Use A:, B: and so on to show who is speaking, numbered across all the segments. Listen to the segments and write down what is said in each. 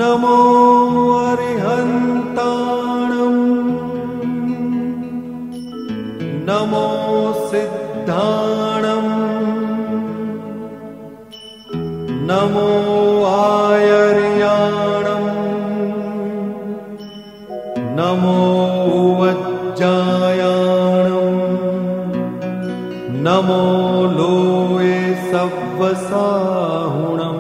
A: નમો અરિહંતાણમ નમો સિદ્ધાણમ નમો આયર્યાણમ નમો વજ્જાયાણમ નમો લોએ સવ્વસાહુણમ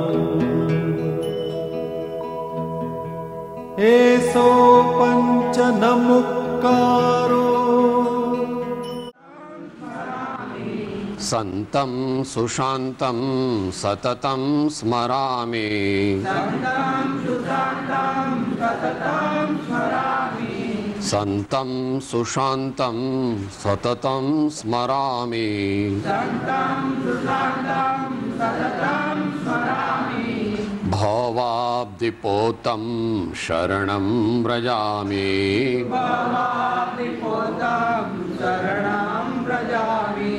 A: એસો પંચ નમુક્કારો
B: સંતમ સુશાંતમ સતતમ સ્મરામિ સંતમ સુશાંતમ સતતમ સ્મરામિ ભવાબ્ધિપોતમ શરણં વ્રજામિ ભવાબ્ધિપોતમ શરણં વ્રજામિ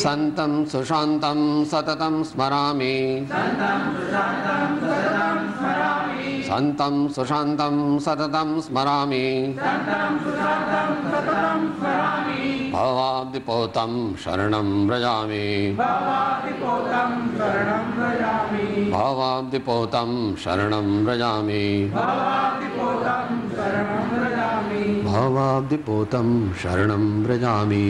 B: સંતં સુશાંતં સતતં સ્મરામિ સંતં સુશાંતં સતતં સ્મરામિ ભવાબ્ધિપોતં શરણં વ્રજામિ ભવાબ્ધિપોતં શરણં વ્રજામિ ભવાબ્ધિપોતં શરણં વ્રજામિ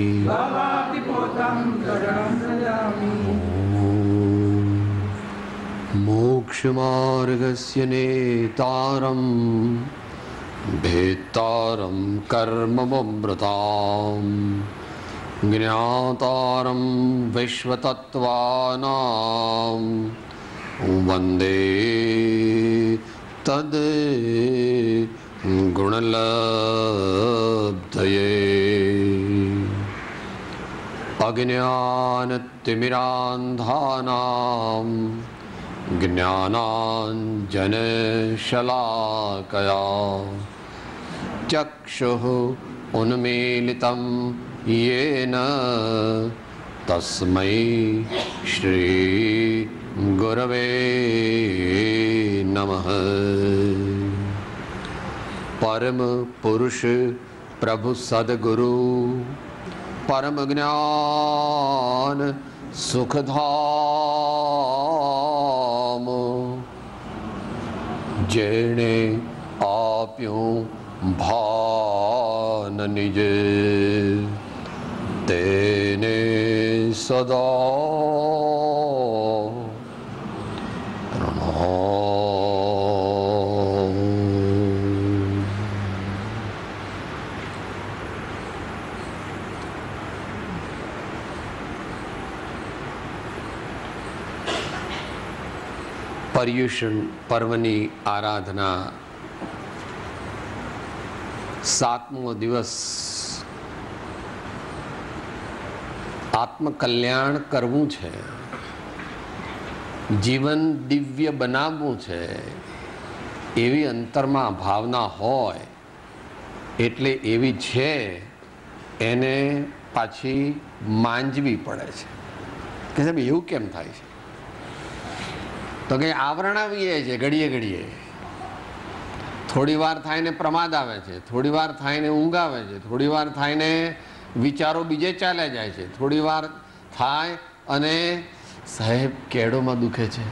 B: મોક્ષમાર્ગસ્ય નેતારં ભેત્તારં કર્મમમૃતાં જ્ઞાતારં વિશ્વતત્ત્વાનાં વંદે તદ ગુણલબ્ધયે અજ્ઞાનતિમિરાંધાનાં જ્ઞાનાંજનશલાકયા ચક્ષુઃ ઉન્મીલિतं યેન તસ્મૈ શ્રી ગુરવે નમઃ. પરમ પુરુષ પ્રભુ સદગુરુ પરમ જ્ઞાન સુખધામ જેણે આપ્યું ભાન નિજ તેને સદા પ્રણામ. પર્યુષણ પર્વની આરાધના 7મો દિવસ. આત્મકલ્યાણ કરવું છે, જીવન દિવ્ય બનાવવું છે, એવી અંતરમાં ભાવના હોય એટલે એવી છે એને પાછી માંજવી પડે છે કે સાહેબ એવું કેમ થાય છે? તો કંઈ આવરણ આવી જાય છે ઘડીએ ઘડીએ. થોડી વાર થાય ને પ્રમાદ આવે છે, થોડી વાર થાય ને ઊંઘ આવે છે, થોડી વાર થાય ને વિચારો બીજે ચાલ્યા જાય છે, થોડી વાર થાય અને સાહેબ કેળોમાં દુખે છે,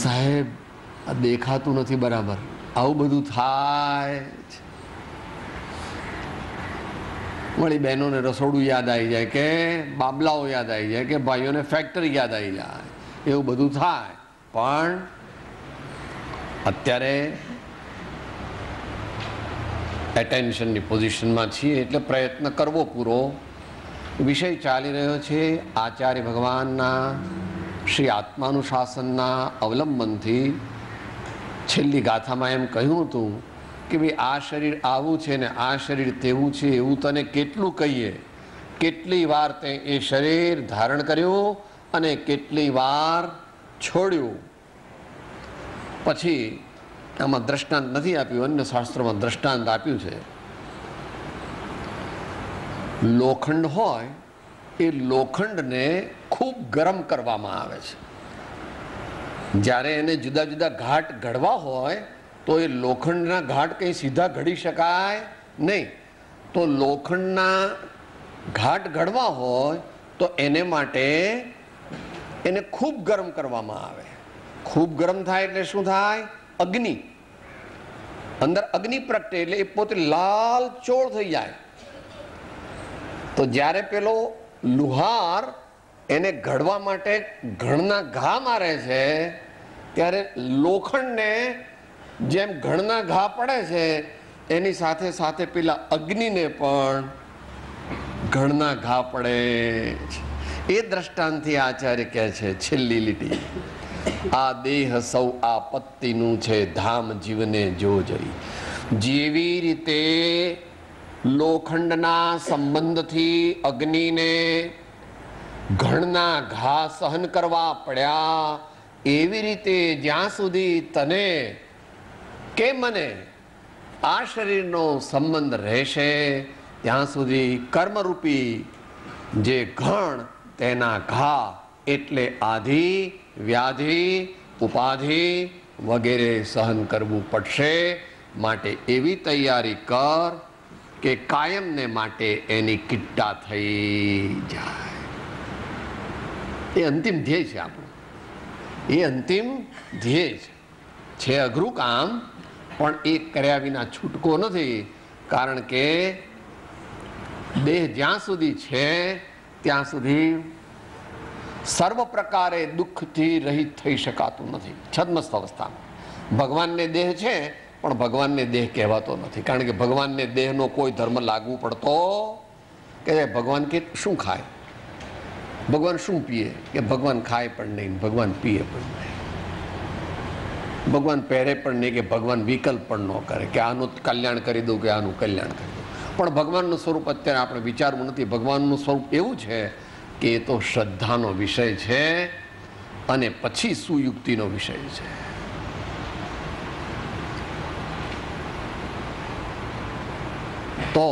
B: સાહેબ આ દેખાતું નથી બરાબર, આવું બધું થાય છે. વળી બહેનોને રસોડું યાદ આવી જાય કે બાબલાઓ યાદ આવી જાય કે ભાઈઓને ફેક્ટરી યાદ આવી જાય, એવું બધું થાય. પણ અત્યારે એટેન્શનની પોઝિશનમાં છીએ એટલે પ્રયત્ન કરવો પૂરો. વિષય ચાલી રહ્યો છે આચાર્ય ભગવાનના શ્રી આત્માનુશાસનના અવલંબનથી. છેલ્લી ગાથામાં એમ કહ્યું હતું કે ભાઈ આ શરીર આવું છે ને આ શરીર તેવું છે, એવું તને કેટલું કહીએ, કેટલી વાર તે એ શરીર ધારણ કર્યું અને કેટલી વાર છોડ્યું. પછી આમાં દ્રષ્ટાંત નથી આપ્યું, અન્ય શાસ્ત્રોમાં દ્રષ્ટાંત આપ્યું છે લોખંડ હોય એ લોખંડને ખૂબ ગરમ કરવામાં આવે છે. જ્યારે એને જુદા જુદા ઘાટ ઘડવા હોય તો એ લોખંડના ઘાટ કંઈ સીધા ઘડી શકાય નહીં. તો લોખંડના ઘાટ ઘડવા હોય તો એને માટે એને ખૂબ ગરમ કરવામાં આવે. ખૂબ ગરમ થાય એટલે શું થાય? અગ્નિ. અંદર અગ્નિ પ્રગટે એટલે એ પોતે લાલ ચોળ થઈ જાય. તો જ્યારે પેલો લુહાર એને ઘડવા માટે ઘણના ઘા મારે છે ત્યારે લોખંડને જેમ ઘણના ઘા પડે છે એની સાથે સાથે પેલા અગ્નિને પણ ઘણના ઘા પડે છે. એ દ્રષ્ટાંતથી આચાર્ય કહે છે છેલ્લી લીટી, આ દેહ સૌ આપત્તિનું છે ધામ જીવને જો જઈ. જેવી રીતે લોખંડના સંબંધથી અગ્નિને ઘણના ઘા સહન કરવા પડ્યા, એવી રીતે જ્યાં સુધી તને કે મને આ શરીરનો સંબંધ રહેશે ત્યાં સુધી કર્મરૂપી જે ઘણ તેના ઘા એટલે આધિ, વ્યાધિ, ઉપાધિ વગેરે સહન કરવું પડશે. માટે એવી તૈયારી કર કે કાયમને માટે એની કિટ્ટા થઈ જાય. એ અંતિમ ધ્યેય છે આપણું. એ અંતિમ ધ્યેય છે. અઘરું કામ, પણ એ કર્યા વિના છૂટકો નથી. કારણ કે દેહ જ્યાં સુધી છે ત્યાં સુધી સર્વ પ્રકારે દુઃખથી રહિત થઈ શકાતું નથી છદ્મસ્થ અવસ્થામાં. ભગવાનને દેહ છે પણ ભગવાનને દેહ કહેવાતો નથી. કારણ કે ભગવાનને દેહનો કોઈ ધર્મ લાગુ પડતો કે ભગવાન કે શું ખાય, ભગવાન શું પીએ, કે ભગવાન ખાય પણ નહીં, ભગવાન પીએ પણ નહીં, ભગવાન પહેરે પણ નહીં, કે ભગવાન વિકલ્પ પણ ન કરે કે આનું કલ્યાણ કરી દઉં કે આનું કલ્યાણ કરી દઉં. પણ ભગવાનનું સ્વરૂપ અત્યારે આપણે વિચારવું નથી. ભગવાનનું સ્વરૂપ એવું છે કે એ તો શ્રદ્ધાનો વિષય છે અને પછી સુયુક્તિનો વિષય છે. તો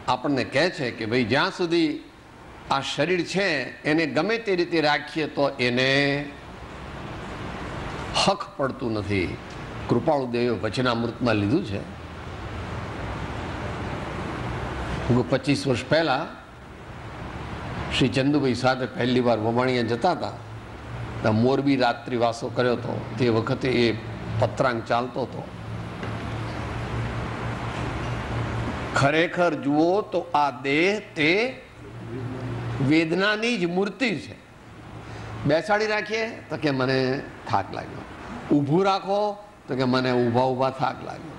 B: આપણને કહે છે કે ભાઈ જ્યાં સુધી આ શરીર છે એને ગમે તે રીતે રાખીએ તો એને હક પડતું નથી. કૃપાળુ દેવે વચનામૃતમાં લીધું છે. 25 વર્ષ પહેલા શ્રી ચંદુભાઈ સાથે પહેલી વાર વમાણિયા જતા હતા. મોરબી રાત્રિવાસો કર્યો હતો. તે વખતે એ પત્રાંગ ચાલતો હતો. ખરેખર જુઓ તો આ દેહ તે વેદનાની જ મૂર્તિ છે. બેસાડી રાખીએ તો કે મને થાક લાગ્યો, ઊભું રાખો તો કે મને ઊભા ઊભા થાક લાગ્યો,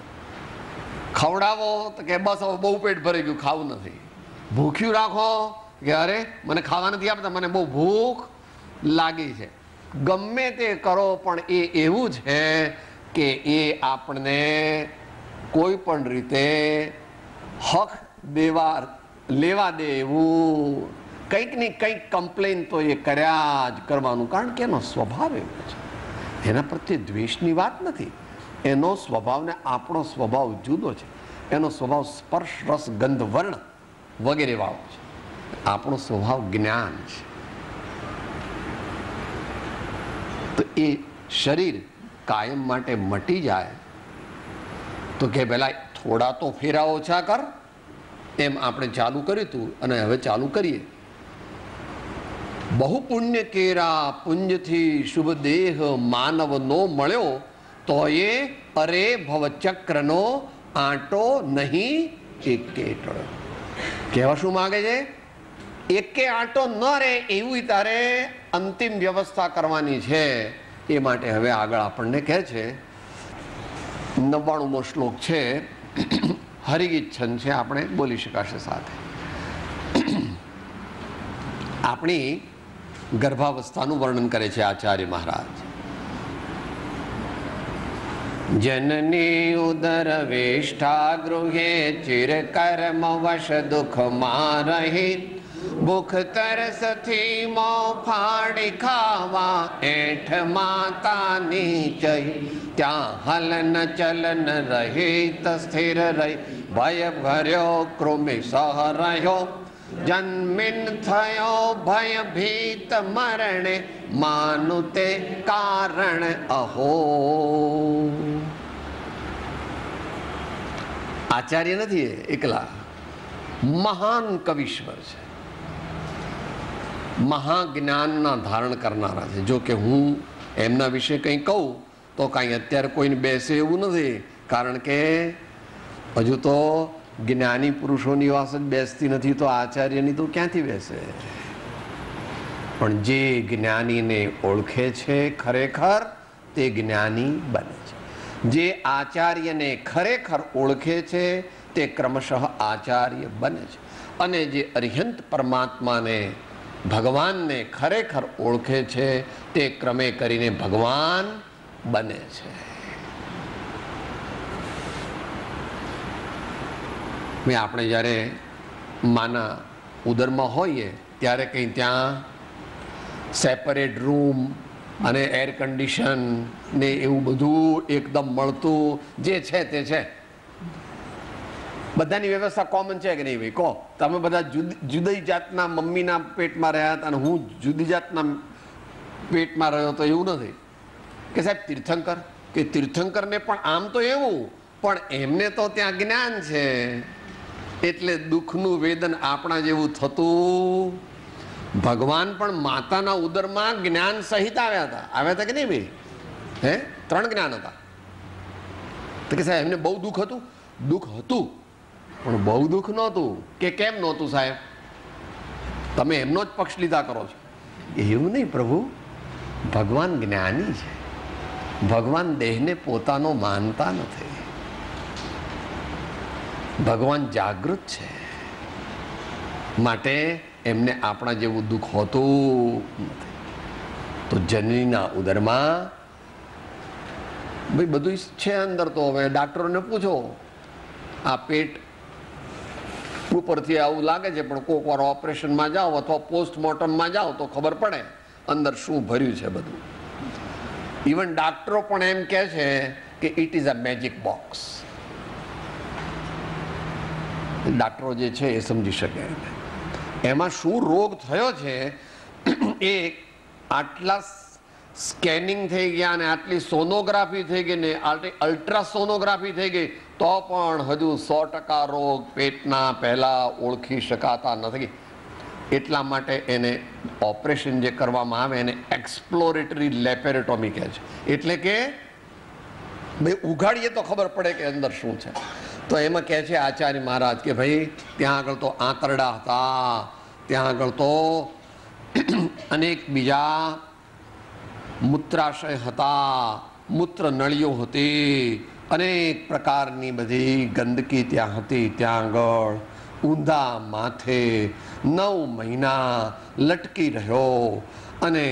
B: ખવડાવો તો કે બસ હવે બહુ પેટ ભરી ગયું, ખાવું નથી, ભૂખ્યું રાખો કે અરે મને ખાવા નથી આપતા, મને બહુ ભૂખ લાગી છે. ગમે તે કરો પણ એ એવું છે કે એ આપણને કોઈ પણ રીતે હક લેવા દે એવું કંઈક ને કંઈક કમ્પ્લેન તો એ કર્યા જ કરવાનું. કારણ કે એનો સ્વભાવ એવો છે. એના પ્રત્યે દ્વેષની વાત નથી. એનો સ્વભાવ ને આપણો સ્વભાવ જુદો છે. એનો સ્વભાવ સ્પર્શ, રસ, ગંધ, વર્ણ વગેરે વાળો છે. આપણો સ્વભાવ જ્ઞાન છે. તો એ શરીર કાયમ માટે મટી જાય તો કે પેલા થોડા તો ફેરા ઓછા કર, એમ આપણે ચાલુ કર્યું હતું અને હવે ચાલુ કરીએ. બહુ પુણ્ય કેરા પુંજથી શુભ દેહ માનવ નો મળ્યો તો એ અરે ભવચક્રનો આંટો નહીં એકે ટળ્યો. કહેવા શું માગે છે? એકે આંટો ન રહે એવું તારે અંતિમ વ્યવસ્થા કરવાની છે. એ માટે હવે આગળ આપણને કહે છે 99મો શ્લોક છે, હરિગીત છંદ છે, આપણે બોલી શકાશે સાથે. આપણી ગર્ભાવસ્થાનું વર્ણન કરે છે આચાર્ય મહારાજ. જનની ઉદર વેષ્ઠા ગૃહે ચિર કર્મ વશ દુઃખ માં રહિત, ભૂખ તરસથી મોં ફાડી ખાવા એઠ માતાની ચઈ, ત્યાં હલન ચલન રહિત સ્થિર રહી ભય ભર્યો કૃમિ સહ રહ્યો, જન્મિન થયો ભયભીત મરણે, માનું તે કારણ અહો. આચાર્ય નથી એકલા, મહાન કવિશ્વર છે, મહાજ્ઞાનના ધારણ કરનારા છે. જો કે હું એમના વિશે કંઈ કહું તો કાંઈ અત્યારે કોઈને બેસે એવું નથી, કારણ કે હજુ તો જ્ઞાની પુરુષોની વાત જ બેસતી નથી, તો આચાર્યની તો ક્યાંથી બેસે. પણ જે જ્ઞાનીને ઓળખે છે ખરેખર તે જ્ઞાની બને છે. જે આચાર્યને ખરેખર ઓળખે છે તે ક્રમશઃ આચાર્ય બને છે. અને જે અરિહંત પરમાત્માને, ભગવાનને ખરેખર ઓળખે છે તે ક્રમે કરીને ભગવાન બને છે. આપણે જ્યારે માના ઉદરમાં હોઈએ ત્યારે કંઈ ત્યાં સેપરેટ રૂમ અને એર કન્ડિશન ને એવું બધું એકદમ મળતું જે છે તે છે. બધાની વ્યવસ્થા કોમન છે કે નહીં ભાઈ? કહો. તમે બધા જુદી જાતના મમ્મીના પેટમાં રહ્યા હતા અને હું જુદી જાતના પેટમાં રહ્યો તો એવું નથી કે સાહેબ તીર્થંકર, કે તીર્થંકરને પણ આમ તો એવું, પણ એમને તો ત્યાં જ્ઞાન છે એટલે દુઃખનું વેદન આપણા જેવું થતું. ભગવાન પણ માતાના ઉદરમાં જ્ઞાન સહિત આવ્યા હતા કે નહીં ભાઈ? 3 જ્ઞાન હતા. તો કે સાહેબ એમને બહુ દુઃખ હતું. દુઃખ હતું પણ બહુ દુઃખ નહોતું. કે કેમ નહોતું સાહેબ? તમે એમનો જ પક્ષ લીધા કરો છો. એવું નહીં પ્રભુ, ભગવાન જ્ઞાની છે, ભગવાન દેહને પોતાનો માનતા નથી, ભગવાન જાગૃત છે, માટે એમને આપણા જેવું દુઃખ હોતું નથી. તો જનનીના ઉદરમાં ભાઈ બધું છે અંદર. તો હવે ડાક્ટરોને પૂછો, આ પેટ ઉપરથી આવું લાગે છે, પણ કોઈક વાર ઓપરેશનમાં જાઓ અથવા પોસ્ટમોર્ટમમાં જાઓ તો ખબર પડે અંદર શું ભર્યું છે બધું. ઇવન ડાક્ટરો પણ એમ કહે છે કે it is a magic box. ડાક્ટરો જે છે એ સમજી શકે એમાં શું રોગ થયો છે. એ આટલા સ્કેનિંગ થઈ ગયા અને આટલી સોનોગ્રાફી થઈ ગઈ ને આટલી અલ્ટ્રાસોનોગ્રાફી થઈ ગઈ તો પણ હજુ 100% રોગ પેટના પહેલા ઓળખી શકાતા નથી. એટલા માટે એને ઓપરેશન જે કરવામાં આવે એને એક્સપ્લોરેટરી લેપેરેટોમી કહે છે. એટલે કે ભાઈ ઉઘાડીએ તો ખબર પડે કે અંદર શું છે. તો એમાં કહે છે આચાર્ય મહારાજ કે ભાઈ ત્યાં આગળ તો આંતરડા હતા, ત્યાં આગળ તો અનેક બીજા મૂત્રાશય હતા, મૂત્ર નળીઓ હતી, અનેક પ્રકારની બધી ગંદકી ત્યાં હતી. ત્યાં આગળ ઊંધા માથે 9 મહિના લટકી રહ્યો અને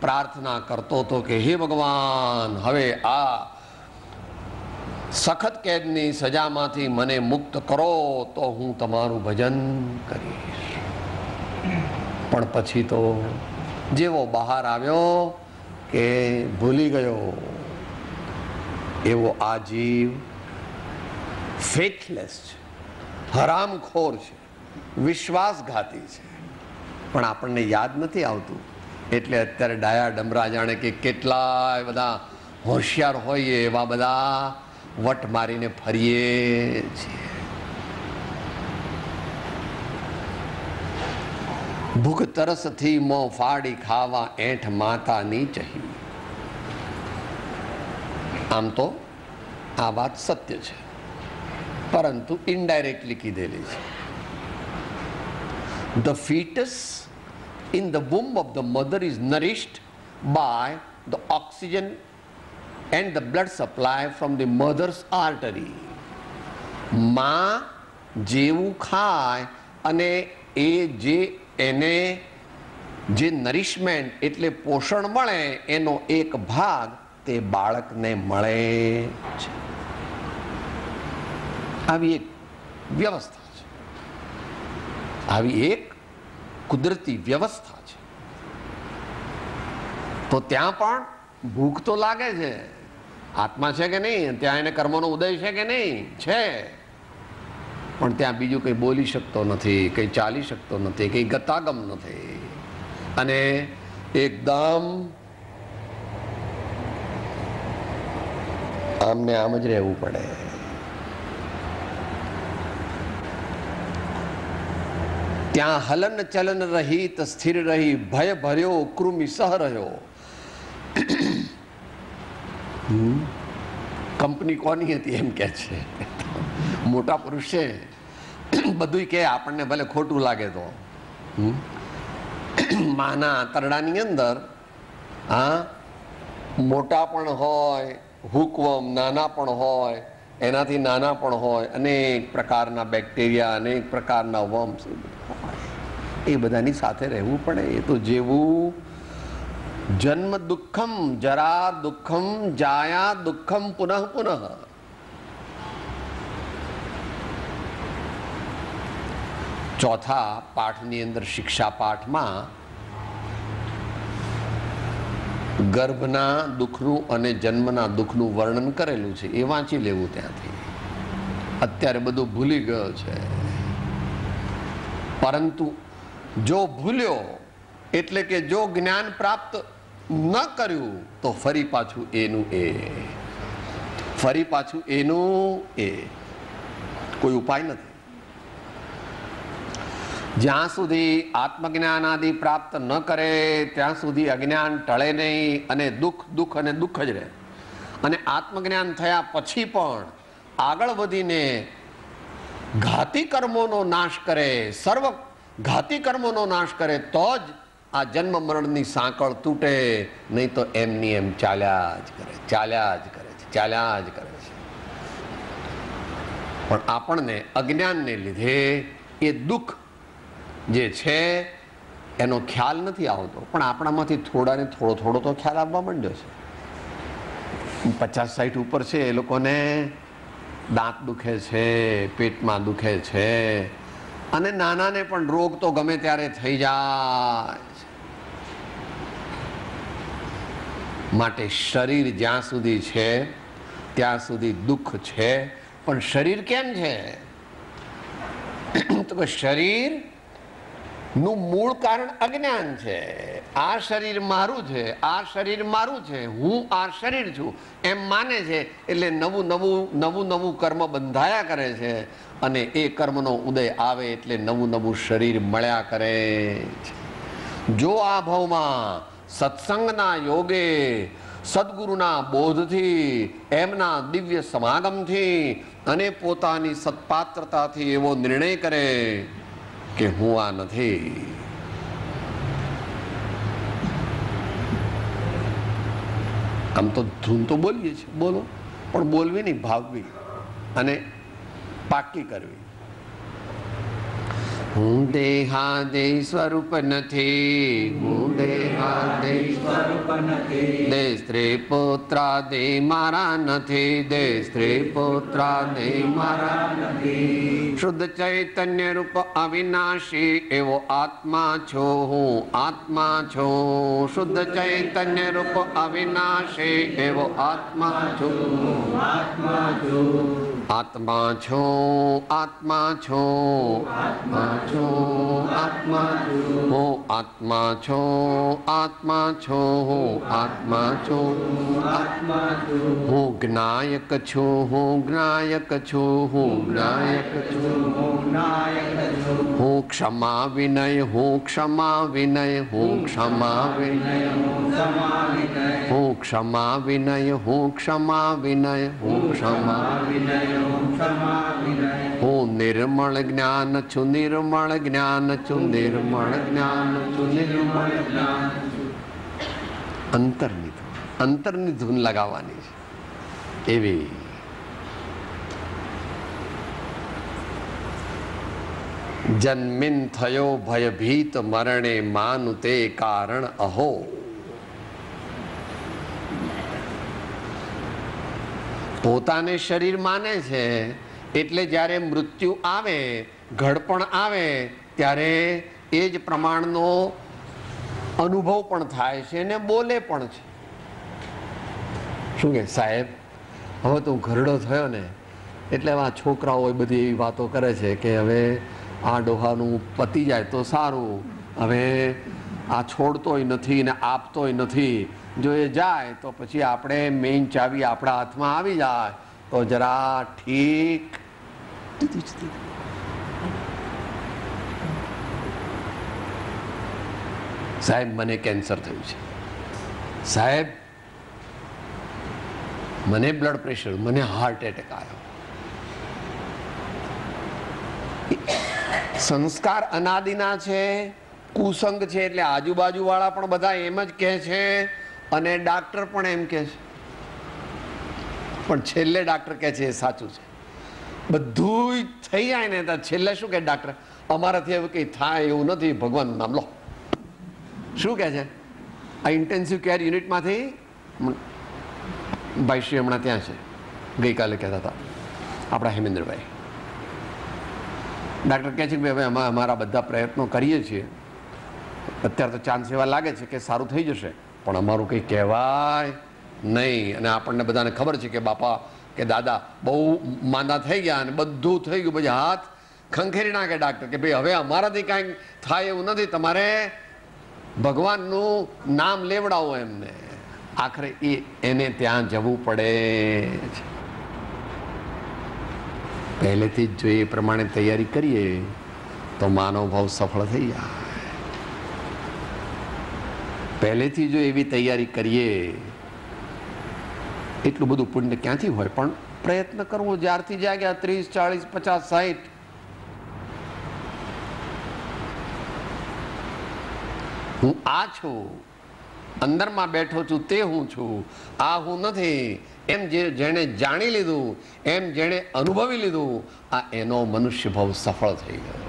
B: પ્રાર્થના કરતો હતો કે હે ભગવાન, હવે આ સખત કેદની સજામાંથી મને મુક્ત કરો તો હું તમારું ભજન કરીશ. પણ પછી તો જેવો બહાર આવ્યો કે ભૂલી ગયો. એવો આ જીવ ફેથલેસ છે, હરામખોર છે, વિશ્વાસઘાતી છે, પણ આપણને યાદ નથી આવતું. એટલે અત્યારે ડાયા ડમરા જાણે કે કેટલાય બધા હોશિયાર હોઈએ એવા બધા વટ મારીને ફરીએ છીએ. ભૂખ તરસથી મોં ફાડી ખાવા એઠ માતાની ચહી. આમ તો આ વાત સત્ય છે, પરંતુ ઇનડાયરેક્ટલી કીધેલી છે. The fetus in the womb of the mother is nourished by the oxygen and the blood supply from the mother's artery. માં જેવું ખાય અને એ જે એને જે નરિશમેન્ટ એટલે પોષણ મળે એનો એક ભાગ તે બાળકને મળે છે. આવી એક વ્યવસ્થા છે, આવી એક કુદરતી વ્યવસ્થા છે. તો ત્યાં પણ ભૂખ તો લાગે છે. આત્મા છે કે નહીં? ત્યાં એને કર્મનો ઉદય છે કે નહીં? છે. પણ ત્યાં બીજું કંઈ બોલી શકતો નથી, કંઈ ચાલી શકતો નથી, કંઈ ગતાગમ નથી, અને એકદમ આમને આમ જ રહેવું પડે. ત્યાં હલન ચલન રહિત સ્થિર રહી ભય ભર્યો કૃમિ સહ રહ્યો. કંપની કોની હતી એમ કે છે મોટા પુરુષ છે, બધું કે આપણને ભલે ખોટું લાગે તો. માના તરડાની અંદર મોટા પણ હોય, હુકવમ નાના પણ હોય, એનાથી નાના પણ હોય, અનેક પ્રકારના બેક્ટેરિયા, અનેક પ્રકારના વર્મ્સ, એ બધાની સાથે રહેવું પડે. એ તો જેવું જન્મ દુઃખમ, જરા દુઃખમ, જાયા દુઃખમ પુનઃ પુનઃ. ચોથા પાઠની અંદર, શિક્ષા પાઠમાં ગર્ભના દુઃખનું અને જન્મના દુઃખનું વર્ણન કરેલું છે. એ વાંચી લેવું ત્યાંથી. અત્યારે બધું ભૂલી ગયો છે, પરંતુ જો ભૂલ્યો એટલે કે જો જ્ઞાન પ્રાપ્ત ન કર્યું તો ફરી પાછું એનું એ, ફરી પાછું એનું એ, કોઈ ઉપાય નથી. જ્યાં સુધી આત્મજ્ઞાન આદિ પ્રાપ્ત ન કરે ત્યાં સુધી અજ્ઞાન ટળે નહીં, અને દુઃખ દુઃખ અને દુઃખ જ રહે. અને આત્મજ્ઞાન થયા પછી પણ આગળ વધીને ઘાતી કર્મોનો નાશ કરે, સર્વ ઘાતી કર્મોનો નાશ કરે તો જ આ જન્મ મરણની સાંકળ તૂટે, નહીં તો એમની એમ ચાલ્યા જ કરે, ચાલ્યા જ કરે છે, ચાલ્યા જ કરે છે. પણ આપણને અજ્ઞાનને લીધે એ દુઃખ જે છે એનો ખ્યાલ નથી આવતો, પણ આપણામાંથી થોડાને થોડો થોડો તો ખ્યાલ આવવા માંડ્યો છે. 50-60 ઉપર છે એ લોકોને દાંત દુખે છે, પેટમાં દુખે છે, અને નાનાને પણ રોગ તો ગમે ત્યારે થઈ જાય છે. માટે શરીર જ્યાં સુધી છે ત્યાં સુધી દુઃખ છે. પણ શરીર કેમ છે? તો કે શરીર નું મૂળ કારણ અજ્ઞાન છે. આ શરીર મારું છે, આ શરીર મારું છે, હું આ શરીર છું એમ માને છે, એટલે નવું નવું નવું નવું કર્મ બંધાયા કરે છે, અને એ કર્મનો ઉદય આવે એટલે નવું નવું શરીર મળ્યા કરે છે. જો આ ભાવમાં સત્સંગના યોગે, સદગુરુના બોધથી, એમના દિવ્ય સમાગમથી અને પોતાની સત્પાત્રતાથી એવો નિર્ણય કરે કે હું આ નથી, આમ તો ધૂન તો બોલીએ છીએ, બોલો, પણ બોલવી નહીં, ભાવવી અને પાકી કરવી. હું દેહાદેય સ્વરૂપ નથી, હું દેહાદેય સ્વરૂપ નથી, દે સ્ત્રી પુત્રાદિ મારા નથી, દે સ્ત્રી પુત્રાદિ મારા નથી. શુદ્ધ ચૈતન્ય રૂપ અવિનાશી એવો આત્મા છો, હું આત્મા છું. શુદ્ધ ચૈતન્ય રૂપ અવિનાશી એવો આત્મા છું, આત્મા છું. આત્મા છો, આત્મા છો, આત્મા છો, આત્મા છું. હું આત્મા છો, આત્મા છો, હું આત્મા છું, આત્મા છું. હું જ્ઞાયક છું, હું જ્ઞાયક છું, હું જ્ઞાયક છું, હું જ્ઞાયક છું. હું ક્ષમા વિનય, હું ક્ષમા વિનય, હું ક્ષમા વિનય, હું ક્ષમા વિનય. હું ક્ષમા વિનય, હું ક્ષમા વિનય, હું ક્ષમા વિનય, હું ક્ષમા વિનય. હું નિર્મળ જ્ઞાન છું, નિર્મળ જ્ઞાન છું, નિર્મળ જ્ઞાન છું, નિર્મળ જ્ઞાન છું. અંતરની ધૂન લગાવવાની છે એવી. જન્મીન થયો ભયભીત મરણે માનું તે કારણ અહો. પોતાને શરીર માને છે એટલે જ્યારે મૃત્યુ આવે, ઘડપણ આવે, ત્યારે એ જ પ્રમાણનો અનુભવ પણ થાય છે અને બોલે પણ છે. શું કે સાહેબ, હવે તો ઘરડો થયો ને એટલે આ છોકરાઓ બધી એવી વાતો કરે છે કે હવે આ ડોહાનું પતી જાય તો સારું, હવે આ છોડતોય નથી ને આપતોય નથી, જો એ જાય તો પછી આપણે મેઇન ચાવી આપણા હાથમાં આવી જાય તો જરા ઠીક. સાહેબ મને કેન્સર થયું છે, સાહેબ મને બ્લડ પ્રેશર, મને હાર્ટ એટેક આવ્યો. સંસ્કાર અનાદિના છે, કુસંગ છે, એટલે આજુબાજુ વાળા પણ બધા એમ જ કહે છે અને ડાક્ટર પણ એમ કહે છે. પણ છેલ્લે ડાક્ટર કહે છે એ સાચું છે. બધું થઈ જાય ને તો છેલ્લે શું કહે ડાક્ટર? અમારાથી એવું કંઈ થાય એવું નથી, ભગવાનનું નામ લો. શું કહે છે? આ ઇન્ટેન્સિવ કેર યુનિટમાંથી ભાઈશ્રી હમણાં ત્યાં છે, ગઈકાલે કહેતા હતા આપણા હેમેન્દ્રભાઈ. ડાક્ટર કહે છે કે હવે અમે અમારા બધા પ્રયત્નો કરીએ છીએ, અત્યારે તો ચાન્સ એવા લાગે છે કે સારું થઈ જશે, પણ અમારું કંઈ કહેવાય નહીં. અને આપણને બધાને ખબર છે કે બાપા કે દાદા બહુ માંદા થઈ ગયા અને બધું થઈ ગયું, પછી હાથ ખંખેરી નાખે ડાક્ટર કે ભાઈ હવે અમારાથી કાંઈ થાય એવું નથી, તમારે ભગવાનનું નામ લેવડાવો એમને. આખરે એને ત્યાં જવું પડે છે. પહેલેથી જ જો એ પ્રમાણે તૈયારી કરીએ તો માનવ ભાવ સફળ થઈ જાય. પહેલેથી જો એવી તૈયારી કરીએ, એટલું બધું પુણ્ય ક્યાંથી હોય? પણ પ્રયત્ન કરવો. જ્યારથી જાગ્યા 30, 40, 50, 60, હું આ છું, અંદરમાં બેઠો છું તે હું છું, આ હું નથી, એમ જેણે જાણી લીધું, એમ જેણે અનુભવી લીધું, આ એનો મનુષ્ય ભાવ સફળ થઈ ગયો.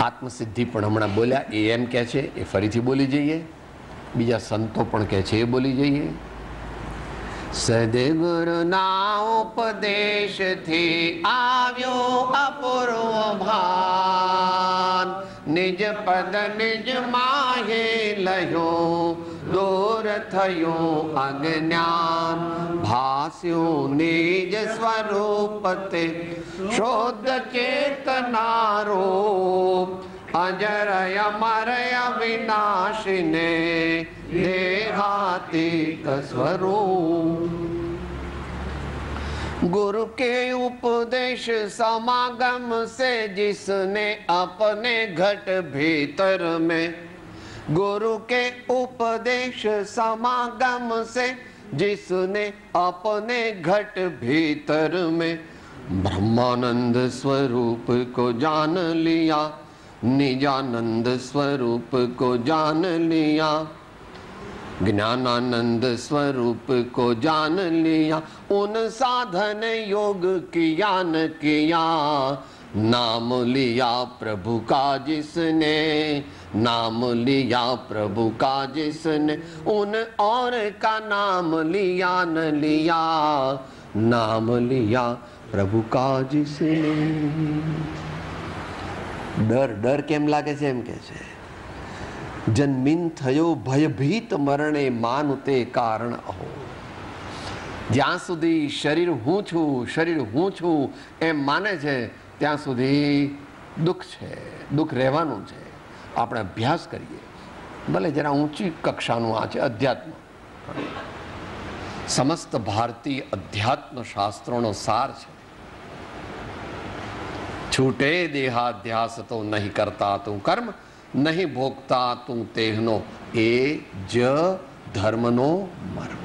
B: આત્મસિદ્ધિ પણ હમણાં બોલ્યા એ એમ કહે છે, એ ફરીથી બોલી જઈએ. બીજા સંતો પણ કહે છે એ બોલી જઈએ. સદગુરુના ઉપદેશથી આવ્યો અપૂર્વ ભાન, નિજ પદ નિજ માહે લયો, દૂર થયું અજ્ઞાન, ભાસ્યું નિજ સ્વરૂપ તે શુદ્ધ ચેતનારૂપ, અજર અમર અવિનાશીને देहातीत स्वरूप। गुरु के उपदेश समागम से जिसने अपने घट भीतर में, गुरु के उपदेश समागम से जिसने अपने घट भीतर में ब्रह्मानंद स्वरूप को जान लिया, निजानंद स्वरूप को जान लिया, ज्ञानानंद स्वरूप को जान लिया, उन साधन योग किया न किया, नाम लिया प्रभु का जिसने, नाम लिया प्रभु का जिसने, उन और का नाम लिया न लिया, नाम लिया प्रभु का जिसने। डर डर केम लागे छे एम के छे, जन्मीन थयो भयभीत मरणे मानुते कारण अहो। ज्यां सुधी शरीर हूँ छू एम माने छे त्यां सुधी दुख छे, दुख रहेवानुं छे। आपणे अभ्यास करीए, भले जरा ऊंची कक्षानुं आ छे अध्यात्म, समस्त भारतीय अध्यात्म शास्त्रों सार छे। छूटे देहाध्यास तो नहीं करता तू कर्म, नहीं भोगता तू तेहनो ए ज धर्मनो मर्म।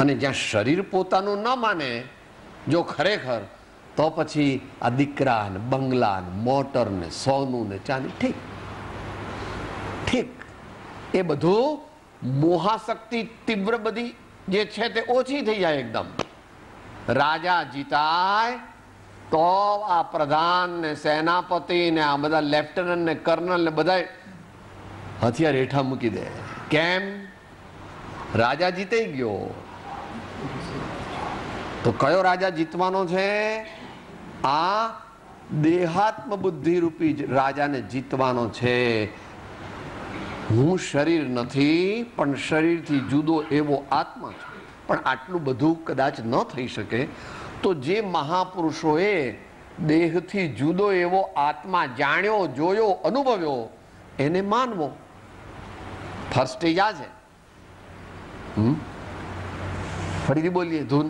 B: अने ज्यां शरीर पोतानुं न माने जो खरेखर, तो पछी आ दीकरा ने बंगला ने मोटर ने सोनू ने चांदी, ठीक ठीक ए बधुं मोहाशक्ति तीव्र बधी जे छे ते ओછી થઈ જાય एकदम। राजा जीताय तो आ प्रधान ने सेनापति ने आ बधा लेफ्टनंट ने कर्नल ने बधा हथियार हेठा मूकी दे। केम? राजा जीते गयो। तो कयो राजा जीतवानो छे? आ देहात्म बुद्धि रूपी राजा ने जीतवानो छे। હું શરીર નથી, પણ શરીરથી જુદો એવો આત્મા છું. પણ આટલું બધું કદાચ ન થઈ શકે તો જે મહાપુરુષોએ દેહથી જુદો એવો આત્મા જાણ્યો, જોયો, અનુભવ્યો, એને માનવો. ફર્સ્ટ સ્ટેજ આ છે. ફરીથી બોલીએ ધૂન.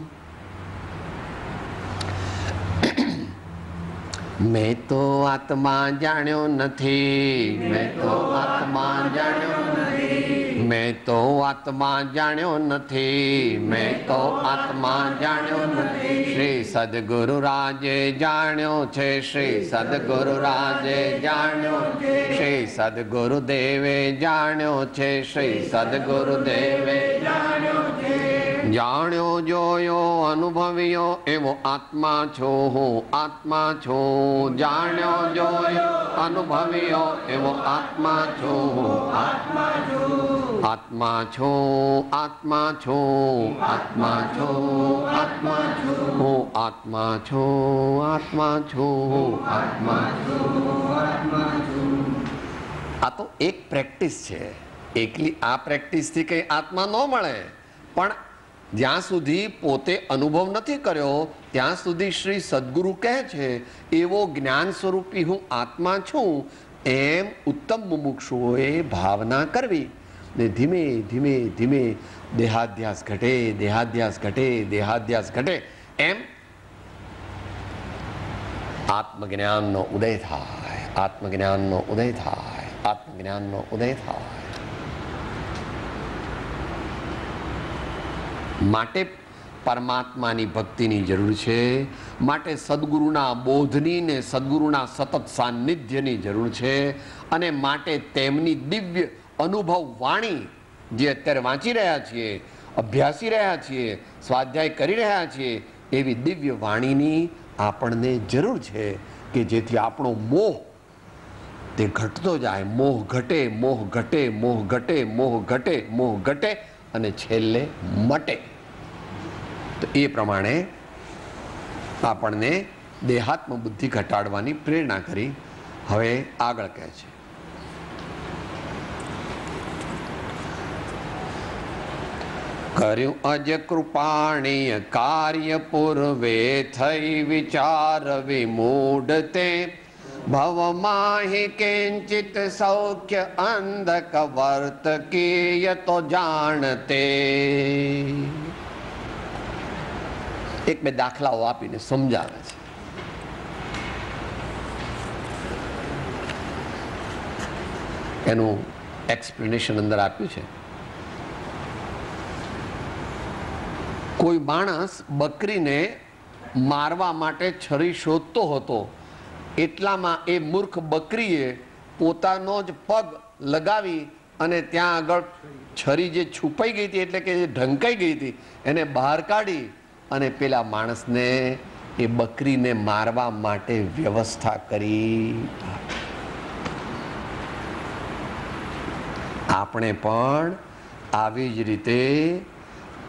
B: મેં તો આત્મા જાણ્યો નથી, મેં તો આત્મા જાણ્યો નથી, મેં તો આત્મા જાણ્યો નથી, મેં તો આત્મા જાણ્યો નથી. શ્રી સદગુરુ રાજે જાણ્યો છે, શ્રી સદગુરુ રાજે જાણ્યો, શ્રી સદગુરુ દેવે જાણ્યો છે, શ્રી સદગુરુ દેવે જાણ્યો છે. જાણ્યો, જોયો, અનુભવ્યો એવો આત્મા છું હું, આત્મા છું. જાણ્યો, જોયો, અનુભવ્યો એવો આત્મા છું હું, આત્મા છું. આત્મા છું, આત્મા છું, આત્મા છું, આત્મા છું. હું આત્મા છું, આત્મા છું, આત્મા છું, આત્મા છું. આ તો એક પ્રેક્ટિસ છે. એકલી આ પ્રેક્ટિસથી કઈ આત્મા ન મળે. પણ જ્યાં સુધી પોતે અનુભવ નથી કર્યો ત્યાં સુધી શ્રી સદગુરુ કહે છે એવો જ્ઞાન સ્વરૂપી હું આત્મા છું એમ ઉત્તમ મુમુક્ષુઓએ ભાવના કરવી. ને ધીમે ધીમે ધીમે દેહાધ્યાસ ઘટે, દેહાધ્યાસ ઘટે, દેહાધ્યાસ ઘટે એમ આત્મજ્ઞાનનો ઉદય થાય, આત્મજ્ઞાનનો ઉદય થાય, આત્મજ્ઞાનનો ઉદય થાય. માટે પરમાત્માની ભક્તિની જરૂર છે. માટે સદગુરુના બોધની ને સદગુરુના સતત સાનિધ્યની જરૂર છે. અને માટે તેમની દિવ્ય અનુભવ વાણી જે અત્યારે વાંચી રહ્યા છીએ, અભ્યાસી રહ્યા છીએ, સ્વાધ્યાય કરી રહ્યા છીએ, એવી દિવ્ય વાણીની આપણને જરૂર છે કે જેથી આપણો મોહ તે ઘટતો જાય. મોહ ઘટે, મોહ ઘટે, મોહ ઘટે, મોહ ઘટે, મોહ ઘટે અને છેલ્લે મટે. તો એ પ્રમાણે આપણને દેહાત્મ બુદ્ધિ ઘટાડવાની પ્રેરણા કરી. હવે આગળ કહે છે, કર્યું અજ કૃપાણીય કાર્ય પૂર્વે થઈ વિચાર વિમૂઢ તે ભવમાહિ કિંચિત સૌખ્ય અંધક વર્તકીય તો જાણતે. એક બે દાખલાઓ આપીને સમજાવે છે. એનું એક્સપ્લેનેશન અંદર આપ્યું છે. કોઈ માણસ બકરીને મારવા માટે છરી શોધતો હતો. એટલામાં એ મૂર્ખ બકરીએ પોતાનો જ પગ લગાવી અને ત્યાં આગળ છરી જે છુપાઈ ગઈ હતી એટલે કે જે ઢંકાઈ ગઈ હતી એને બહાર કાઢી અને પેલા માણસને એ બકરીને મારવા માટે વ્યવસ્થા કરી. આપણે પણ આવી જ રીતે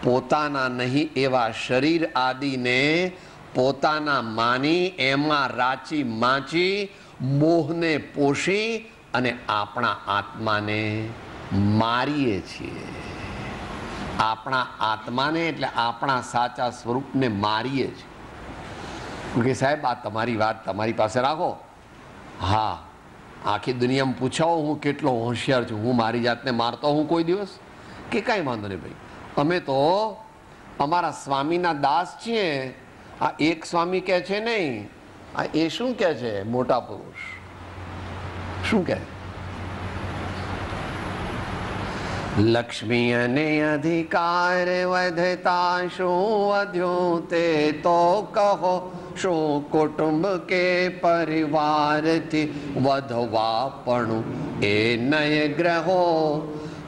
B: પોતાના નહીં એવા શરીર આદિને પોતાના માની એમાં રાચી માચી મોહને પોષી અને આપણા આત્માને મારીએ છીએ. આપણા આત્માને એટલે આપણા સાચા સ્વરૂપને મારીએ છીએ. કે સાહેબ આ તમારી વાત તમારી પાસે રાખો. હા, આખી દુનિયામાં પૂછાવો હું કેટલો હોશિયાર છું, હું મારી જાતને મારતો હું કોઈ દિવસ? કે કાંઈ વાંધો નહીં ભાઈ, અમે તો અમારા સ્વામીના દાસ છીએ. આ એક સ્વામી કહે છે નહીં, આ એ શું કહે છે? મોટા પુરુષ શું કહે? લક્ષ્મી અને અધિકાર વધતા શું વધ્યું તે તો કહો. શું કુટુંબ કે પરિવારથી વધવાપણું એ નય ગ્રહો.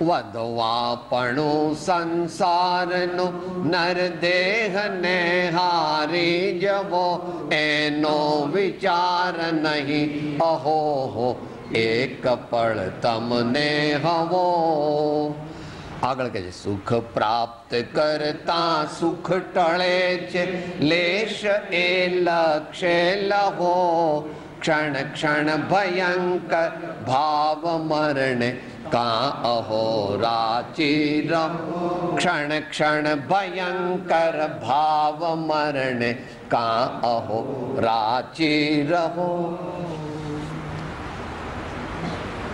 B: વધવાપણું સંસારનો નરદેહને હારી જવો એનો વિચાર નહીં અહો હો એક પળ તમને હવો. આગળ કહે છે, સુખ પ્રાપ્ત કરતા સુખ ટળે છે લેશ એ લક્ષ્ય લહો. क्षण क्षण भयंकर भाव मरणे का अहोराचिर क्षण क्षण भयंकर भाव मरणे का अहोराचिर हो।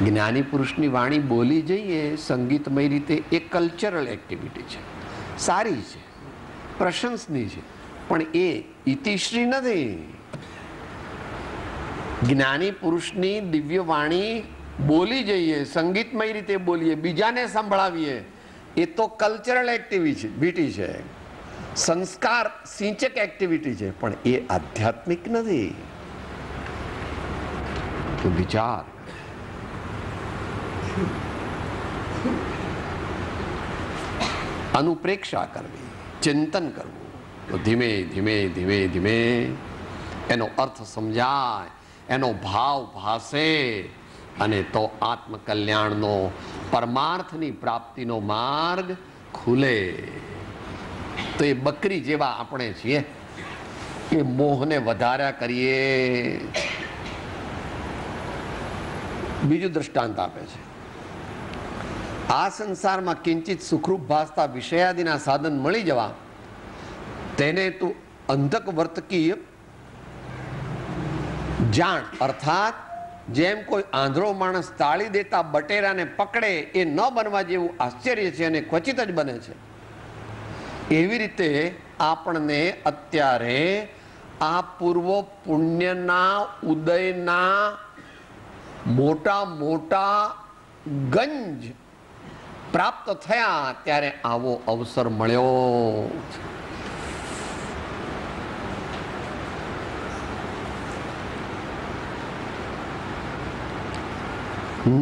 B: જ્ઞાની પુરુષની વાણી બોલી જઈએ સંગીતમય રીતે એ કલ્ચરલ એક્ટિવિટી છે, સારી છે, પ્રશંસનીય છે, પણ એ ઇતિશ્રી નથી. જ્ઞાની પુરુષની દિવ્ય વાણી બોલી જઈએ, સંગીતમય રીતે બોલીએ, બીજાને સંભળાવીએ, એ તો કલ્ચરલ એક્ટિવિટી છે, સંસ્કાર સિંચક એક્ટિવિટી છે, પણ એ આધ્યાત્મિક નથી. તો વિચાર, અનુપ્રેક્ષા કરવી, ચિંતન કરવું, તો ધીમે ધીમે ધીમે ધીમે એનો અર્થ સમજાય, એનો ભાવ ભાસે, અને તો આત્મકલ્યાણનો, પરમાર્થની પ્રાપ્તિનો માર્ગ ખુલે. તો એ બકરી જેવા આપણે છીએ કે મોહને વધાર્યા કરીએ. બીજું દ્રષ્ટાંત આપે છે, આ સંસારમાં કિંચિત સુખરૂપ ભાસતા વિષયાદિના સાધન મળી જવા, તેને તું અંધક વર્તકી જાણ. અર્થાત જેમ કોઈ આંધળો માણસ તાળી દેતા બટેરાને પકડે એ ન બનવા જેવું આશ્ચર્ય છે અને ક્વચિત જ બને છે, એવી રીતે આપણને અત્યારે આ પૂર્વ પુણ્યના ઉદયના મોટા મોટા ગંજ પ્રાપ્ત થયા ત્યારે આવો અવસર મળ્યો.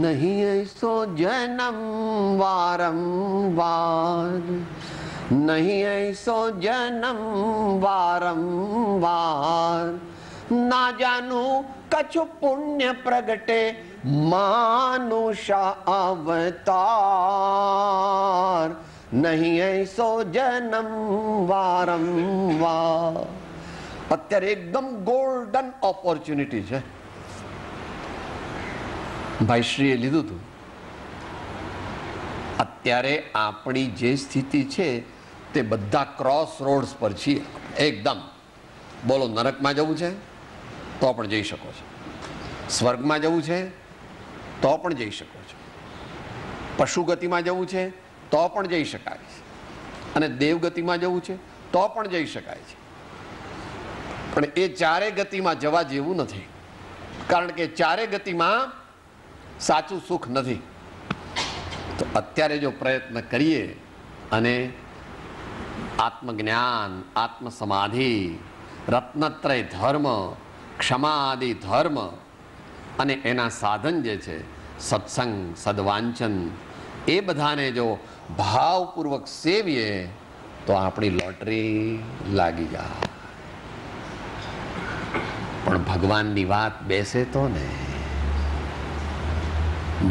B: નહીં ऐસો जन्म वारंवार, नहीं ऐसो जन्म वारंवार, ना जानू कछु पुण्य प्रगटे मानुषा अवतार, नहीं ऐसो जन्म वारंवार. અત્યારે એકદમ ગોલ્ડન ઓપોર્ચ્યુનિટી છે. ભાઈશ્રીએ લીધું હતું. અત્યારે આપણી જે સ્થિતિ છે તે બધા ક્રોસ રોડ્સ પર છીએ. એકદમ બોલો, નરકમાં જવું છે તો પણ જઈ શકો છો, સ્વર્ગમાં જવું છે તો પણ જઈ શકો છો, પશુ ગતિમાં જવું છે તો પણ જઈ શકાય છે, અને દેવગતિમાં જવું છે તો પણ જઈ શકાય છે. પણ એ ચારે ગતિમાં જવા જેવું નથી, કારણ કે ચારે ગતિમાં સાચું સુખ નથી. તો અત્યારે જો પ્રયત્ન કરીએ અને આત્મજ્ઞાન, આત્મસમાધિ, રત્નત્રય ધર્મ, ક્ષમાદિ ધર્મ અને એના સાધન જે છે સત્સંગ, સદવાંચન, એ બધાને જો ભાવપૂર્વક સેવીએ તો આપણી લોટરી લાગી જાય. પણ ભગવાનની વાત બેસે તો ને,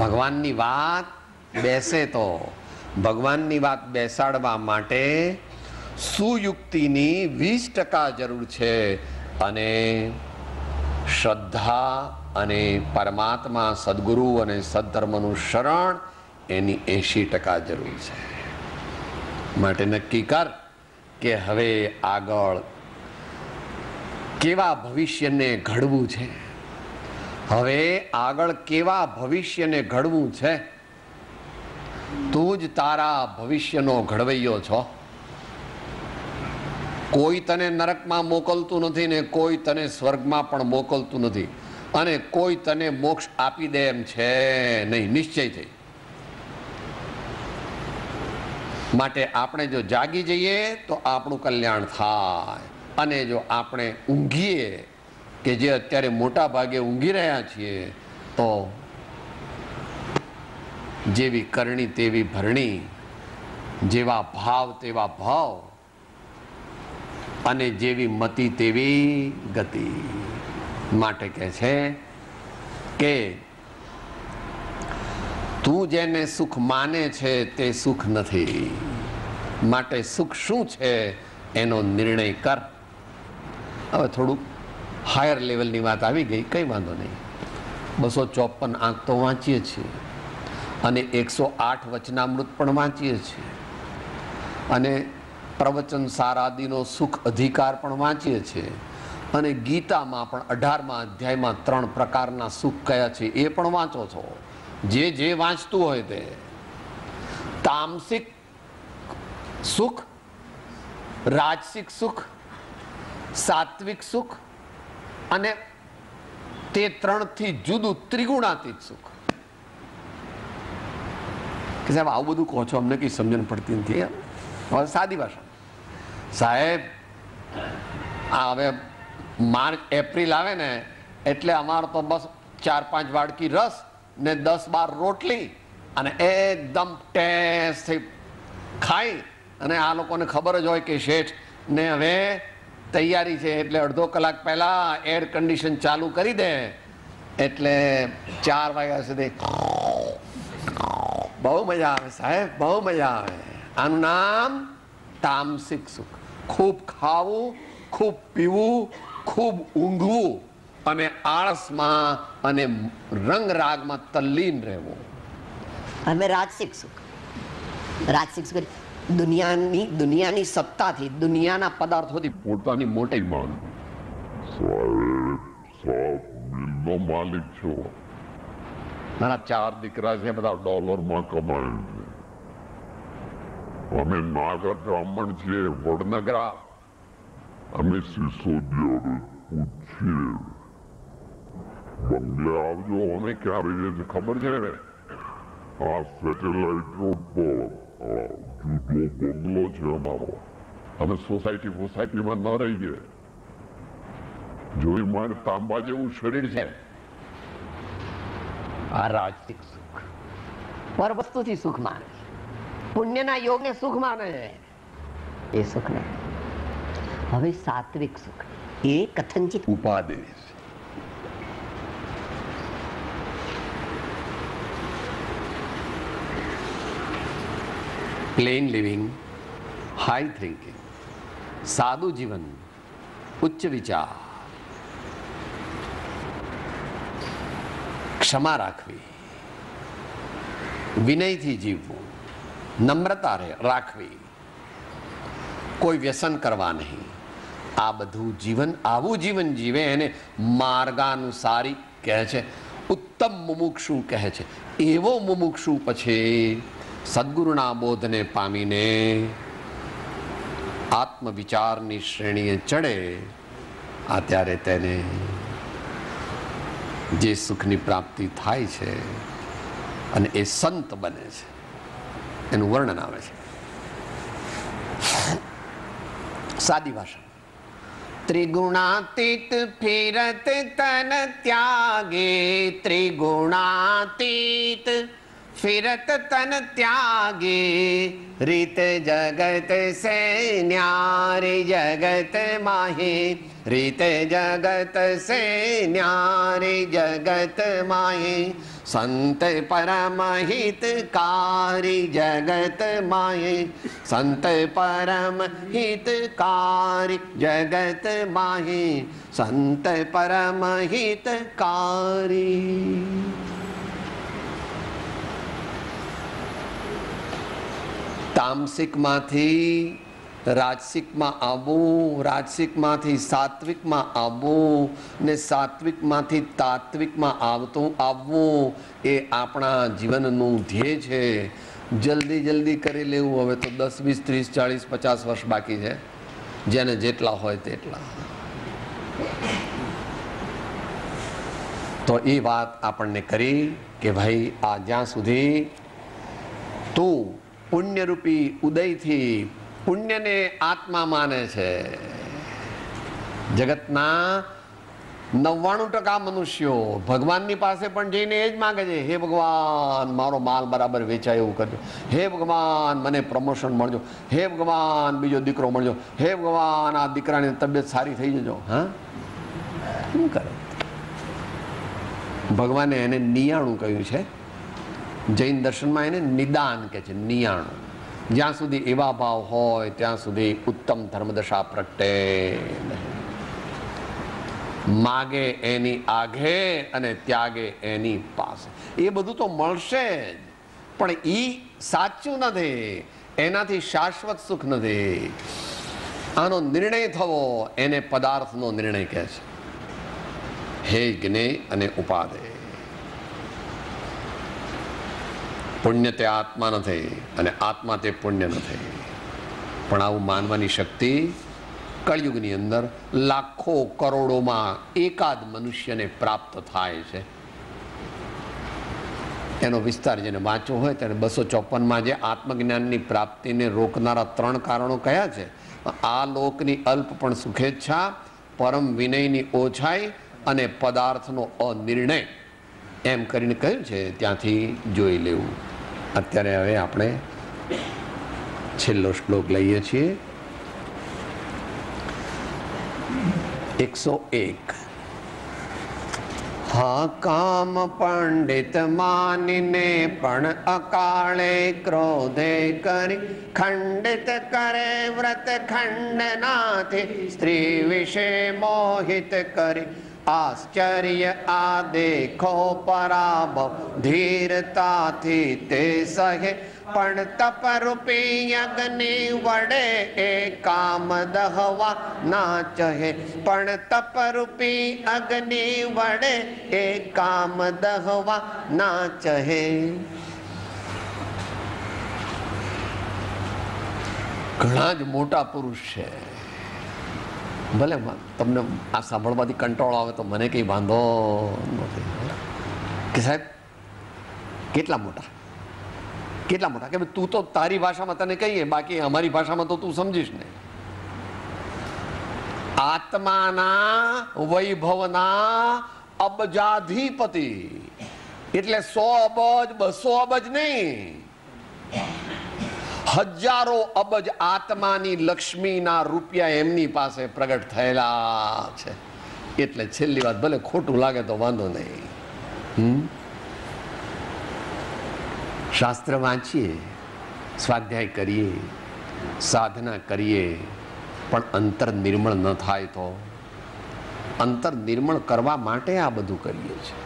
B: ભગવાનની વાત બેસે તો. ભગવાનની વાત બેસાડવા માટે સુયુક્તિની 20% જરૂર છે, અને શ્રદ્ધા અને પરમાત્મા, સદગુરુ અને સદ્ધર્મનું શરણ એની 80% જરૂર છે. માટે નક્કી કર કે હવે આગળ કેવા ભવિષ્યને ઘડવું છે. હવે આગળ કેવા ભવિષ્યને ઘડવું છે. તું જ તારા ભવિષ્યનો ઘડવૈયો છો. કોઈ તને નરકમાં મોકલતું નથી ને કોઈ તને સ્વર્ગમાં પણ મોકલતું નથી, અને કોઈ તને મોક્ષ આપી દે એમ છે નહીં, નિશ્ચયથી. માટે આપણે જો જાગી જઈએ તો આપણું કલ્યાણ થાય, અને જો આપણે ઊંઘીએ, કે જે અત્યારે મોટા ભાગે ઊંઘી રહ્યા છીએ, તો જેવી કરણી તેવી ભરણી, જેવા ભાવ તેવા ભાવ, અને જેવી મતિ તેવી ગતિ. માટે કહે છે કે તું જેને સુખ માને છે તે સુખ નથી. માટે સુખ શું છે એનો નિર્ણય કર. હવે થોડુંક હાયર લેવલની વાત આવી ગઈ, કંઈ વાંધો નહીં. 254 આંક તો વાંચીએ છીએ અને 108 વચનામૃત પણ વાંચીએ છીએ અને પ્રવચન સારાદિનો સુખ અધિકાર પણ વાંચીએ છીએ અને ગીતામાં પણ 18મા અધ્યાયમાં 3 પ્રકારના સુખ કયા છે એ પણ વાંચો છો. જે વાંચતું હોય તે તામસિક સુખ, રાજસિક સુખ, સાત્વિક સુખ અને તે 3થી જુદું ત્રિગુણાતીત સુખ. કે સાહેબ આવું બધું કહો છો, અમને કઈ સમજણ પડતી નથી. હવે સાદી ભાષા સાહેબ, આ હવે માર્ચ એપ્રિલ આવે ને એટલે અમારો તો બસ 4-5 વાડકી રસ ને 10-12 રોટલી અને એકદમ ટેસ્ટ થઈ ખાઈ અને આ લોકોને ખબર જ હોય કે શેઠ ને હવે તૈયારી છે એટલે અડધો કલાક પહેલા એર કન્ડિશન ચાલુ કરી દે એટલે 4 વાગ્યા સુધી બહુ મજા આવે સાહેબ, બહુ મજા આવે. આનું નામ તામસિક સુખ. ખૂબ ખાવું, ખૂબ પીવું, ખૂબ ઊંઘવું અને આળસમાં અને રંગરાગમાં તલ્લીન રહેવું.
C: અમે રાજસિક સુખ, રાજસિક સુખ દુનિયાની સત્તાથી, દુનિયાના પદાર્થોથી
D: પોતાની મોટી માન. સાહેબ મિલનો માલિક છો.
B: મારા 4 દીકરા છે, બધા
D: ડોલરમાં કમાય છે. અમે નાગર બ્રાહ્મણ છીએ, વડનગરા. અમે સિસોદિયા પૂછીએ. બંગલે આવજો. અમે ક્યાં રહીએ છીએ ખબર છે ને? આ સેટેલાઇટ રોડ પર જુદો બંગલો છે અમારો. અમે સોસાયટીમાં ન રહીએ. જોઈ મારે તાંબા જેવું શરીર છે.
C: આ રાજસિક સુખ પર વસ્તુથી સુખ માને, પુણ્યના યોગને સુખ માને એ સુખ ને. હવે સાત્વિક સુખ એ કથનચિત
B: ઉપાધિ છે. પ્લેન લિવિંગ, હાઈ થિંકિંગ, સાદું જીવન, ઉચ્ચ વિચાર, ક્ષમા રાખવી, વિનયથી જીવવું, નમ્રતા રાખવી, કોઈ વ્યસન કરવા નહીં. આ બધું જીવન, આવું જીવન જીવે એને માર્ગાનુસારી કહે છે, ઉત્તમ મુમુક્ષુ કહે છે. એવો મુમુક્ષુ પછી સદગુરુના બોધને પામીને આત્મવિચારની શ્રેણીએ ચડે, અત્યારે તેને જે સુખની પ્રાપ્તિ થાય છે અને એ સંત બને છે એનું વર્ણન આવે છે. સાદી ભાષા. ત્રિગુણાતીત ફિરત તન ત્યાગે, ત્રિગુણાતીત ફિરત તન ત્યાગે, રીત જગત સે ન્યારે જગત માહે, રીત જગત સે ન્યારે જગત માહે, સંત પરમ હિતકારી જગત માહે, સંત પરમ હિતકારી જગત માહે, સંત પરમ હિતકારી. તામસિકમાંથી રાજસિકમાં આવવું, રાજસિકમાંથી સાત્વિકમાં આવવું ને સાત્વિકમાંથી તાત્વિકમાં આવવું એ આપણા જીવનનું ધ્યેય છે. જલ્દી કરી લેવું. હવે તો 10, 20, 30, 40, 50 વર્ષ બાકી છે. જેને જેટલા હોય તેટલા. તો એ વાત આપણને કરી કે ભાઈ આ જ્યાં સુધી તું પુણ્યરૂપી ઉદયથી પુણ્યને આત્મા માને છે. જગતના 99% મનુષ્યો ભગવાનની પાસે પણ જઈને એ જ માગે છે, હે ભગવાન મારો માલ બરાબર વેચાય એવું કરજો, હે ભગવાન મને પ્રમોશન મળજો, હે ભગવાન બીજો દીકરો મળજો, હે ભગવાન આ દીકરાની તબિયત સારી થઈ જજો. હા, શું કરે? ભગવાને એને નિયાણું કહ્યું છે. જૈન દર્શનમાં એને નિદાન કહે છે, નિયાણું. જ્યાં સુધી એવા ભાવ હોય ત્યાં સુધી ઉત્તમ ધર્મદશા પ્રગટે. માગે એની આઘે અને ત્યાગે એની પાસે. એ બધું તો મળશે જ, પણ એ સાચું નથી, એનાથી શાશ્વત સુખ નથી. આનો નિર્ણય થવો એને પદાર્થનો નિર્ણય કહે છે. હે જ્ઞેય અને ઉપાદેય, પુણ્ય તે આત્મા નથી અને આત્મા તે પુણ્ય નથી. પણ આવું માનવાની શક્તિ કળિયુગની અંદર લાખો કરોડોમાં એકાદ મનુષ્યને પ્રાપ્ત થાય છે. એનો વિસ્તાર જેને વાંચવો હોય ત્યારે 254માં જે આત્મજ્ઞાનની પ્રાપ્તિને રોકનારા 3 કારણો કયા છે. આ લોકની અલ્પ પણ સુખેચ્છા, પરમ વિનયની ઓછાઈ અને પદાર્થનો અનિર્ણય, એમ કરીને કહ્યું છે. ત્યાંથી જોઈ લેવું. અત્યારે હવે આપણે છેલ્લો શ્લોક લઈએ છીએ, 101. હા કામ પંડિત માનીને પણ અકાળે ક્રોધે કરી ખંડિત કરે વ્રત ખંડનાથી સ્ત્રી વિશે મોહિત કરી આશ્ચર્ય આ દેખો પરાભવ ધીરતાથી તે સહે પણ તપરૂપી અગ્નિ વડે એ કામ દહવા ના ચહે. પણ તપરૂપી અગ્નિ વડે એ કામ દહવા ના ચહે. ઘણા જ મોટા પુરુષ છે. ભલે તમને આ સાંભળવાથી કંટાળો આવે તો મને કઈ વાંધો નથી કે સાહેબ કેટલા મોટા કે તું તો તારી ભાષામાં તને કહીએ, બાકી અમારી ભાષામાં તો તું સમજીશ ને. આત્માના વૈભવના અબજાધિપતિ એટલે 100 અબજ 200 અબજ નહીં, હજારો અબજ આત્માની લક્ષ્મીના રૂપિયા એમની પાસે પ્રગટ થયેલા છે. એટલે છેલ્લી વાત, ભલે ખોટું લાગે તો વાંધો નહીં. શાસ્ત્ર વાંચીએ, સ્વાધ્યાય કરીએ, સાધના કરીએ, પણ અંતર નિર્મળ ન થાય તો અંતર નિર્મળ કરવા માટે આ બધું કરીએ છીએ.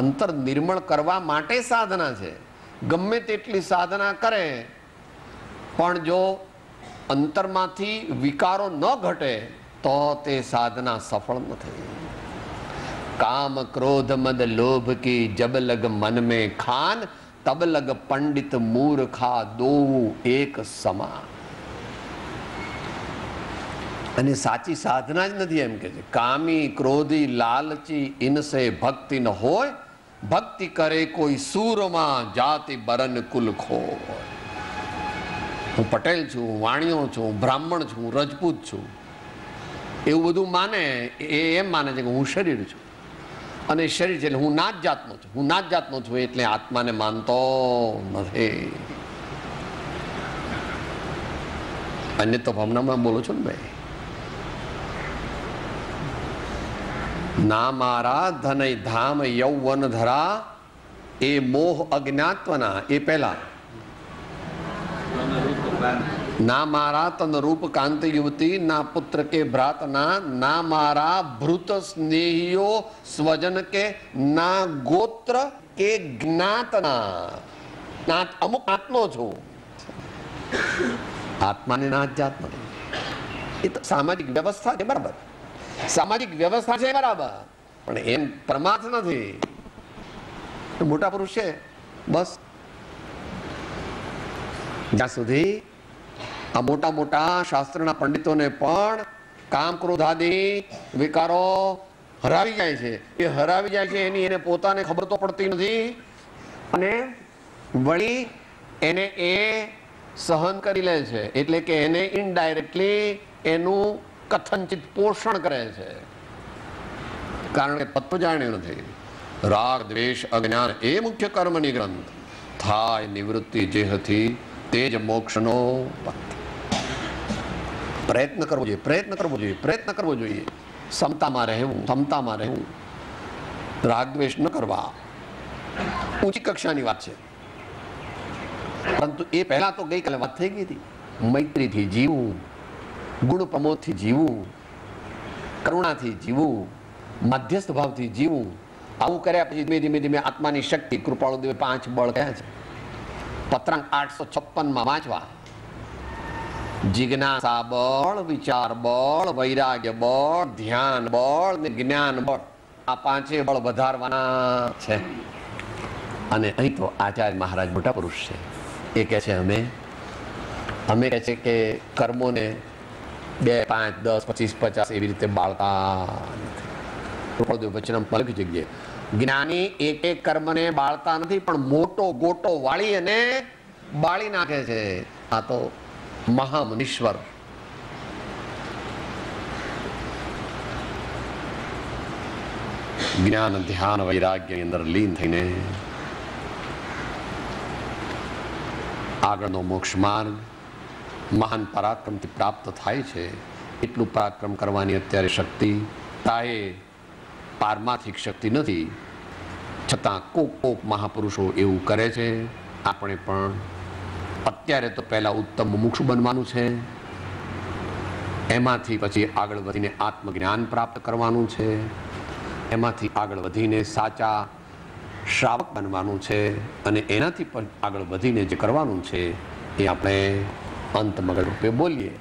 B: અંતર નિર્મળ કરવા માટે સાધના છે. ગમે તેટલી સાધના કરે પણ જો અંતરમાંથી વિકારો ન ઘટે તો તે સાધના સફળ નથી. કામ ક્રોધ મદ લોભ કી જબ લગ મન में ખાન તબ લગ પંડિત મૂર્ખા દોવું એક સમા. અને સાચી સાધના જ નથી એમ કે છે. કામી ક્રોધી લાલચી ઇનસે ભક્તિ ન હોય, ભક્તિ કરે કોઈ સૂરમાં જાતિ બરન કુલ ખો. હું પટેલ છું, વાણિયો છું, બ્રાહ્મણ છું, રજપૂત છું, એવું બધું માને. એ એમ માને છે કે હું શરીર છું અને શરીર છે એટલે હું નાત જાતનો છું. હું નાત જાતનો છું એટલે આત્માને માનતો નથી. અન્ય તો ભાવનામાં બોલો છો ને ભાઈ. ના મારા ધનય ધામ યૌવન ધરા એ મોહ અજ્ઞાત્વના. એ પહેલા ના મારા તન રૂપ કાંત યુવતી ના પુત્ર કે ભ્રાતના ના મારા ભૃત સ્નેહીઓ સ્વજન કે ના ગોત્ર કે જ્ઞાતના. અમુક આત્મો છું, આત્માને નાત જાત નથી. એ તો સામાજિક વ્યવસ્થા છે, બરાબર. સામાજિક વ્યવસ્થા છે, બરાબર, પણ એમ પરમાર્થ નથી. મોટા પુરુષ છે બસ. જ્યાં સુધી આ મોટા મોટા શાસ્ત્રના પંડિતોને પણ કામ ક્રોધાદી વિકારો હરાવી જાય છે. એ હરાવી જાય છે એની એને પોતાને ખબર તો પડતી નથી, અને વળી એને એ સહન કરી લે છે. એટલે કે એને ઇનડાયરેક્ટલી એનું કથનચિત પોષણ કરે છે, કારણ કે તત્વ જાણ્યું નથી. રાગ દ્વેષ અજ્ઞાન એ મુખ્ય કર્મની ગ્રંથ થાય નિવૃત્તિ જેહથી તે જ મોક્ષનો પથ. પ્રયત્ન કરવો જોઈએ, પ્રયત્ન કરવો જોઈએ, પ્રયત્ન કરવો જોઈએ. સમતામાં રહેવું, સમતામાં રહેવું, રાગ દ્વેષ ન કરવા, ઊંચી કક્ષાની વાત છે. પરંતુ એ પહેલા તો ગઈકાલે વાત થઈ ગઈ હતી. મૈત્રીથી જીવવું, ગુણ પ્રમોદથી જીવવું, કરુણાથી જીવવું, મધ્યસ્થ ભાવથી જીવવું. આવું કર્યા પછી ધીમે ધીમે ધીમે આત્માની શક્તિ કૃપાળુ દેવે 5 બળ કહ્યા છે. પત્રાંક 856 વાંચવા. જિજ્ઞાસા બળ, વિચાર બળ, વૈરાગ્ય બળ, ધ્યાન બળ ને જ્ઞાન બળ, આ 5 બળ વધારવાના છે. અને અહીં તો આચાર્ય મહારાજ મોટા પુરુષ છે. એ કહે છે અમે કહે છે કે કર્મોને 2, 5, 10, 25, 50 એવી રીતે બાળતા નથી. વચનમ પલક જગ્યાએ જ્ઞાની એક કર્મને બાળતા નથી, પણ મોટો ગોટો વાળી અને બાળી નાખે છે. આ તો મહામનીશ્વર. જ્ઞાન, ધ્યાન, વૈરાગ્યની અંદર લીન થઈને આગળનો મોક્ષ માર્ગ મહાન પરાક્રમથી પ્રાપ્ત થાય છે. એટલું પરાક્રમ કરવાની અત્યારે શક્તિ તાએ પારમાર્થિક શક્તિ નથી, છતાં કોક મહાપુરુષો એવું કરે છે. આપણે પણ અત્યારે તો પહેલા ઉત્તમ મુમુક્ષુ બનવાનું છે, એમાંથી પછી આગળ વધીને આત્મજ્ઞાન પ્રાપ્ત કરવાનું છે, એમાંથી આગળ વધીને સાચા શ્રાવક બનવાનું છે, અને એનાથી પણ આગળ વધીને જે કરવાનું છે એ આપણે અંતમગળ રૂપે બોલીએ.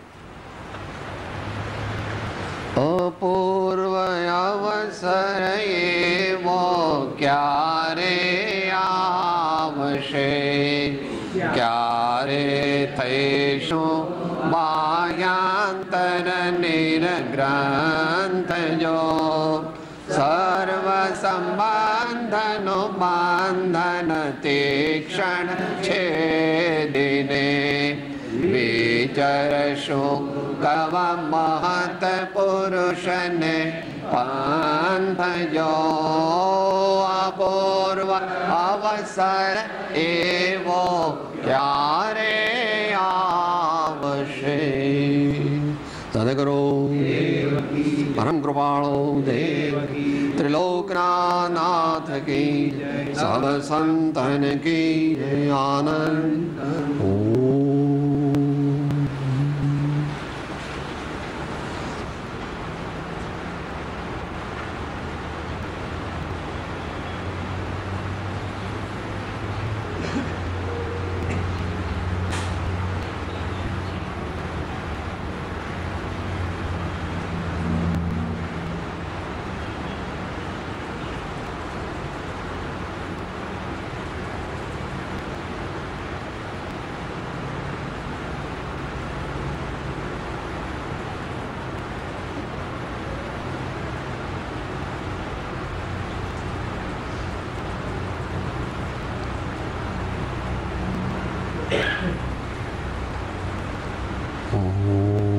B: અપૂર્વ અવસર એવો ક્યારે આવશે, ક્યારે થઈશું બાહ્યાંતર નિર્ગ્રંથ જો, સર્વ સંબંધનો બંધન તીક્ષણ છેદીને વિચરશું કવ મહત પુરુષને પંથ જો. અપૂર્વ અવસર એવો ક્યારે આવશે. સદગુરુ પરમ કૃપાળો દેવ ત્રિલોકના નાથ કી, સબ સંતન કી આનંદ. Oh.